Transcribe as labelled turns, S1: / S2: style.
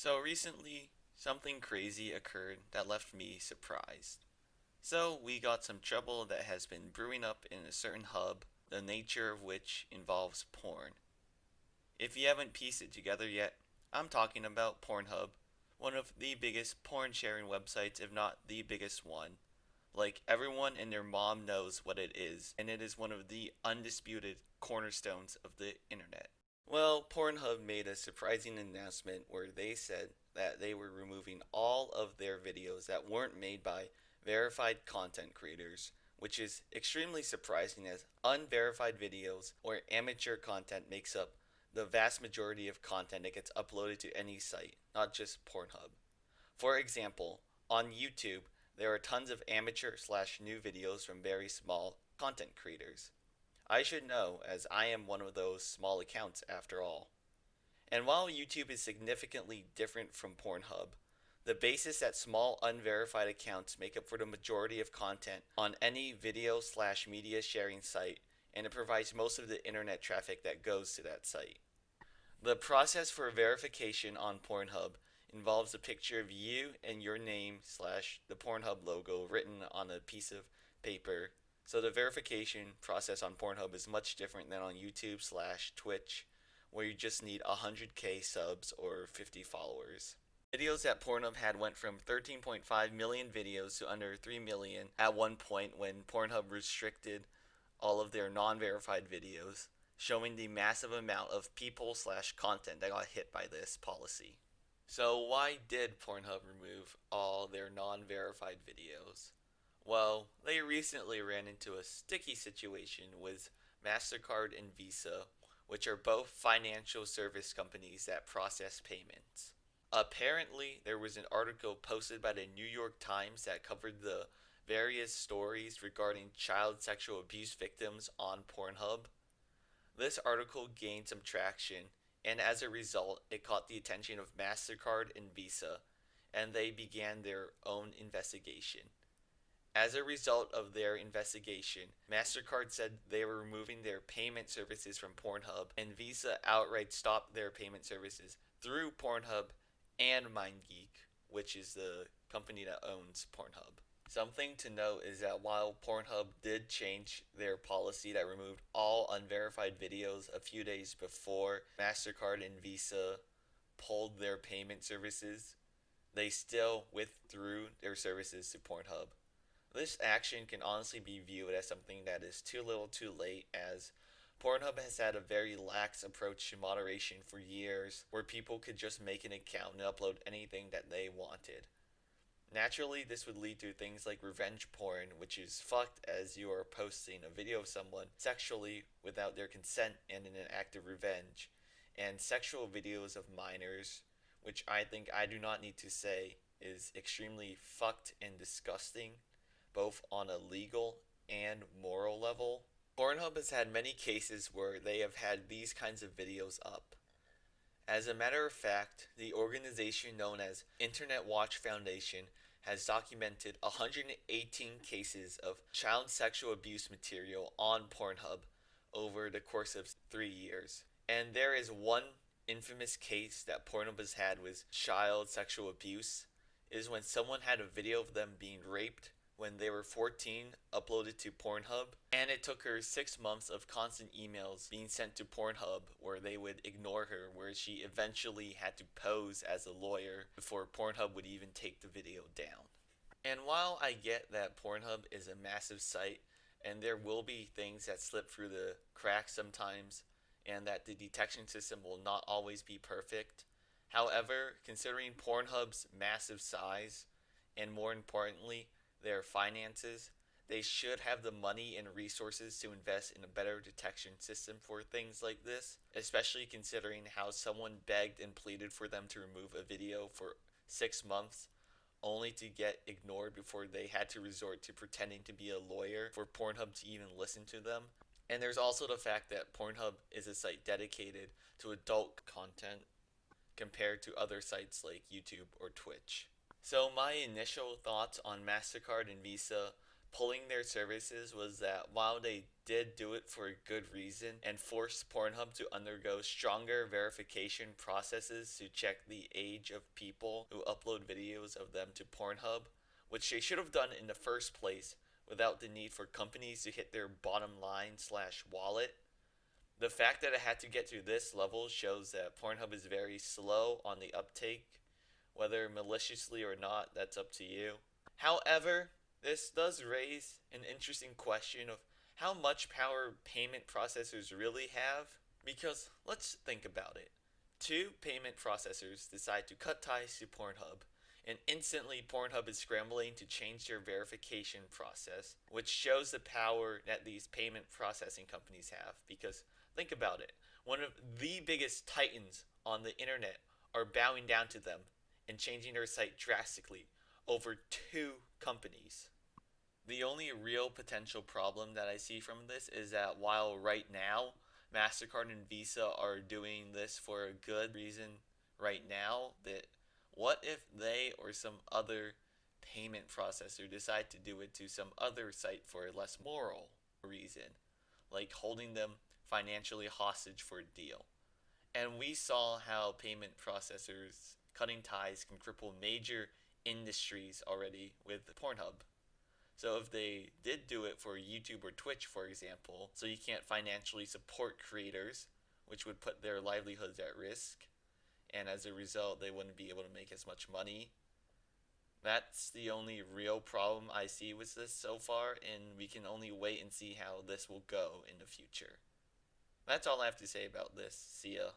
S1: So recently, something crazy occurred that left me surprised. So we got some trouble that has been brewing up in a certain hub, the nature of which involves porn. If you haven't pieced it together yet, I'm talking about Pornhub, one of the biggest porn sharing websites, if not the biggest one. Like everyone and their mom knows what it is, and it is one of the undisputed cornerstones of the internet. Well, Pornhub made a surprising announcement where they said that they were removing all of their videos that weren't made by verified content creators, which is extremely surprising as unverified videos or amateur content makes up the vast majority of content that gets uploaded to any site, not just Pornhub. For example, on YouTube, there are tons of amateur slash new videos from very small content creators. I should know, as I am one of those small accounts after all. And while YouTube is significantly different from Pornhub, the basis that small unverified accounts make up for the majority of content on any video slash media sharing site, and it provides most of the internet traffic that goes to that site. The process for verification on Pornhub involves a picture of you and your name slash the Pornhub logo written on a piece of paper. So the verification process on Pornhub is much different than on YouTube slash Twitch, where you just need 100k subs or 50 followers. Videos that Pornhub had went from 13.5 million videos to under 3 million at one point when Pornhub restricted all of their non-verified videos, showing the massive amount of people slash content that got hit by this policy. So why did Pornhub remove all their non-verified videos? Well, they recently ran into a sticky situation with MasterCard and Visa, which are both financial service companies that process payments. Apparently, there was an article posted by the New York Times that covered the various stories regarding child sexual abuse victims on Pornhub. This article gained some traction, and as a result, it caught the attention of MasterCard and Visa, and they began their own investigation. As a result of their investigation, MasterCard said they were removing their payment services from Pornhub, and Visa outright stopped their payment services through Pornhub and MindGeek, which is the company that owns Pornhub. Something to note is that while Pornhub did change their policy that removed all unverified videos a few days before MasterCard and Visa pulled their payment services, they still withdrew their services to Pornhub. This action can honestly be viewed as something that is too little too late, as Pornhub has had a very lax approach to moderation for years, where people could just make an account and upload anything that they wanted. Naturally, this would lead to things like revenge porn, which is fucked as you are posting a video of someone sexually without their consent and in an act of revenge, and sexual videos of minors, which I think I do not need to say is extremely fucked and disgusting, both on a legal and moral level. Pornhub has had many cases where they have had these kinds of videos up. As a matter of fact, the organization known as Internet Watch Foundation has documented 118 cases of child sexual abuse material on Pornhub over the course of 3 years. And there is one infamous case that Pornhub has had with child sexual abuse is when someone had a video of them being raped when they were 14 uploaded to Pornhub, and it took her 6 months of constant emails being sent to Pornhub where they would ignore her, where she eventually had to pose as a lawyer before Pornhub would even take the video down. And while I get that Pornhub is a massive site and there will be things that slip through the cracks sometimes, and that the detection system will not always be perfect, however, considering Pornhub's massive size, and more importantly, their finances, they should have the money and resources to invest in a better detection system for things like this, especially considering how someone begged and pleaded for them to remove a video for 6 months only to get ignored before they had to resort to pretending to be a lawyer for Pornhub to even listen to them. And there's also the fact that Pornhub is a site dedicated to adult content compared to other sites like YouTube or Twitch. So my initial thoughts on MasterCard and Visa pulling their services was that while they did do it for a good reason and forced Pornhub to undergo stronger verification processes to check the age of people who upload videos of them to Pornhub, which they should have done in the first place without the need for companies to hit their bottom line slash wallet. The fact that it had to get to this level shows that Pornhub is very slow on the uptake. Whether maliciously or not, that's up to you. However, this does raise an interesting question of how much power payment processors really have. Because let's think about it. Two payment processors decide to cut ties to Pornhub, and instantly Pornhub is scrambling to change their verification process, which shows the power that these payment processing companies have. Because think about it, one of the biggest titans on the internet are bowing down to them and changing their site drastically over two companies. The only real potential problem that I see from this is that while right now MasterCard and Visa are doing this for a good reason right now, that what if they or some other payment processor decide to do it to some other site for a less moral reason, like holding them financially hostage for a deal? And we saw how payment processors cutting ties can cripple major industries already with Pornhub. So if they did do it for YouTube or Twitch, for example, so you can't financially support creators, which would put their livelihoods at risk, and as a result, they wouldn't be able to make as much money. That's the only real problem I see with this so far, and we can only wait and see how this will go in the future. That's all I have to say about this. See ya.